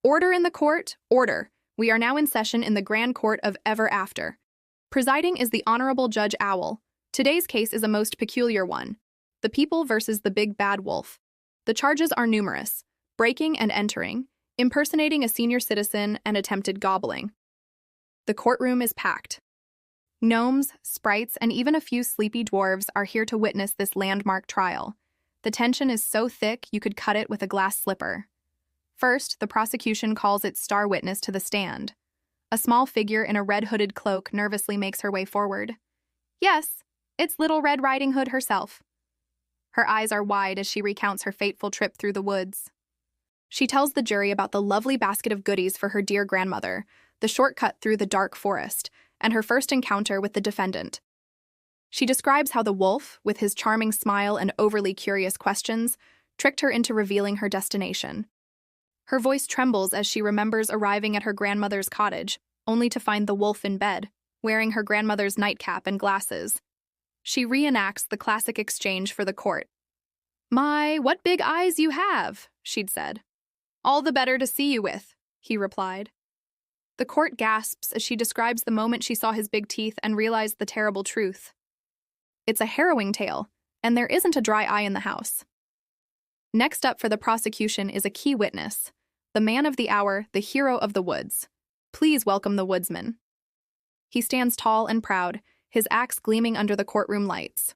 Order in the court, order. We are now in session in the Grand Court of Ever After. Presiding is the Honorable Judge Owl. Today's case is a most peculiar one. The People versus the Big Bad Wolf. The charges are numerous: breaking and entering, impersonating a senior citizen, and attempted gobbling. The courtroom is packed. Gnomes, sprites, and even a few sleepy dwarves are here to witness this landmark trial. The tension is so thick you could cut it with a glass slipper. First, the prosecution calls its star witness to the stand. A small figure in a red hooded cloak nervously makes her way forward. Yes, it's Little Red Riding Hood herself. Her eyes are wide as she recounts her fateful trip through the woods. She tells the jury about the lovely basket of goodies for her dear grandmother, the shortcut through the dark forest, and her first encounter with the defendant. She describes how the wolf, with his charming smile and overly curious questions, tricked her into revealing her destination. Her voice trembles as she remembers arriving at her grandmother's cottage, only to find the wolf in bed, wearing her grandmother's nightcap and glasses. She reenacts the classic exchange for the court. "My, what big eyes you have," she'd said. "All the better to see you with," he replied. The court gasps as she describes the moment she saw his big teeth and realized the terrible truth. It's a harrowing tale, and there isn't a dry eye in the house. Next up for the prosecution is a key witness, the man of the hour, the hero of the woods. Please welcome the woodsman. He stands tall and proud, his axe gleaming under the courtroom lights.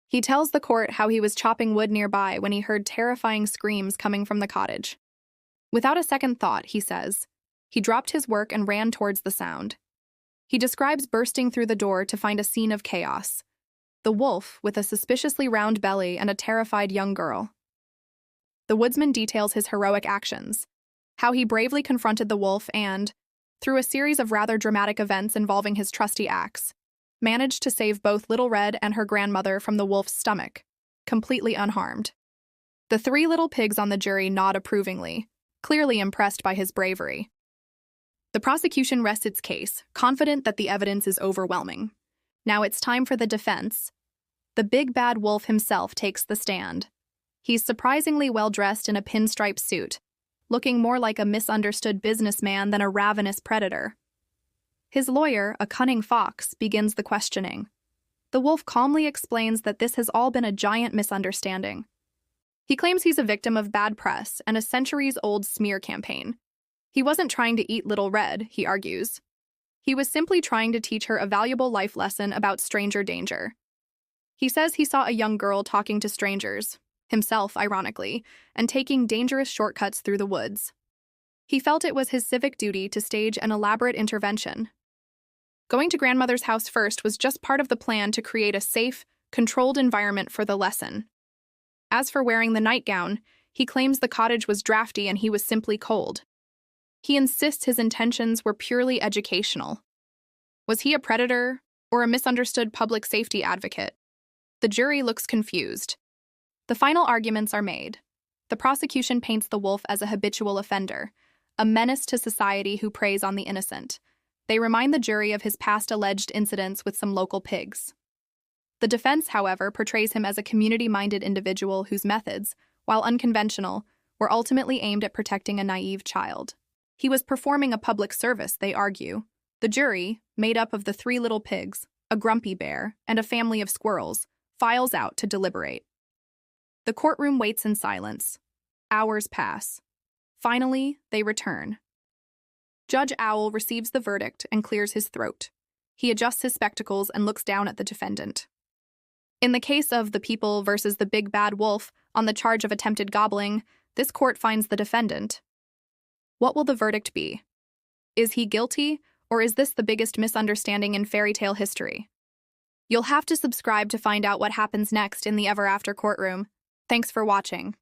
He tells the court how he was chopping wood nearby when he heard terrifying screams coming from the cottage. Without a second thought, he says, he dropped his work and ran towards the sound. He describes bursting through the door to find a scene of chaos. The wolf, with a suspiciously round belly and a terrified young girl. The woodsman details his heroic actions, how he bravely confronted the wolf and, through a series of rather dramatic events involving his trusty axe, managed to save both Little Red and her grandmother from the wolf's stomach, completely unharmed. The three little pigs on the jury nod approvingly, clearly impressed by his bravery. The prosecution rests its case, confident that the evidence is overwhelming. Now it's time for the defense. The big bad wolf himself takes the stand. He's surprisingly well-dressed in a pinstripe suit, looking more like a misunderstood businessman than a ravenous predator. His lawyer, a cunning fox, begins the questioning. The wolf calmly explains that this has all been a giant misunderstanding. He claims he's a victim of bad press and a centuries-old smear campaign. He wasn't trying to eat Little Red, he argues. He was simply trying to teach her a valuable life lesson about stranger danger. He says he saw a young girl talking to strangers, himself, ironically, and taking dangerous shortcuts through the woods. He felt it was his civic duty to stage an elaborate intervention. Going to grandmother's house first was just part of the plan to create a safe, controlled environment for the lesson. As for wearing the nightgown, he claims the cottage was drafty and he was simply cold. He insists his intentions were purely educational. Was he a predator or a misunderstood public safety advocate? The jury looks confused. The final arguments are made. The prosecution paints the wolf as a habitual offender, a menace to society who preys on the innocent. They remind the jury of his past alleged incidents with some local pigs. The defense, however, portrays him as a community-minded individual whose methods, while unconventional, were ultimately aimed at protecting a naive child. He was performing a public service, they argue. The jury, made up of the three little pigs, a grumpy bear, and a family of squirrels, files out to deliberate. The courtroom waits in silence. Hours pass. Finally, they return. Judge Owl receives the verdict and clears his throat. He adjusts his spectacles and looks down at the defendant. In the case of the People versus the Big Bad Wolf on the charge of attempted gobbling, this court finds the defendant. What will the verdict be? Is he guilty, or is this the biggest misunderstanding in fairy tale history? You'll have to subscribe to find out what happens next in the Ever After courtroom. Thanks for watching.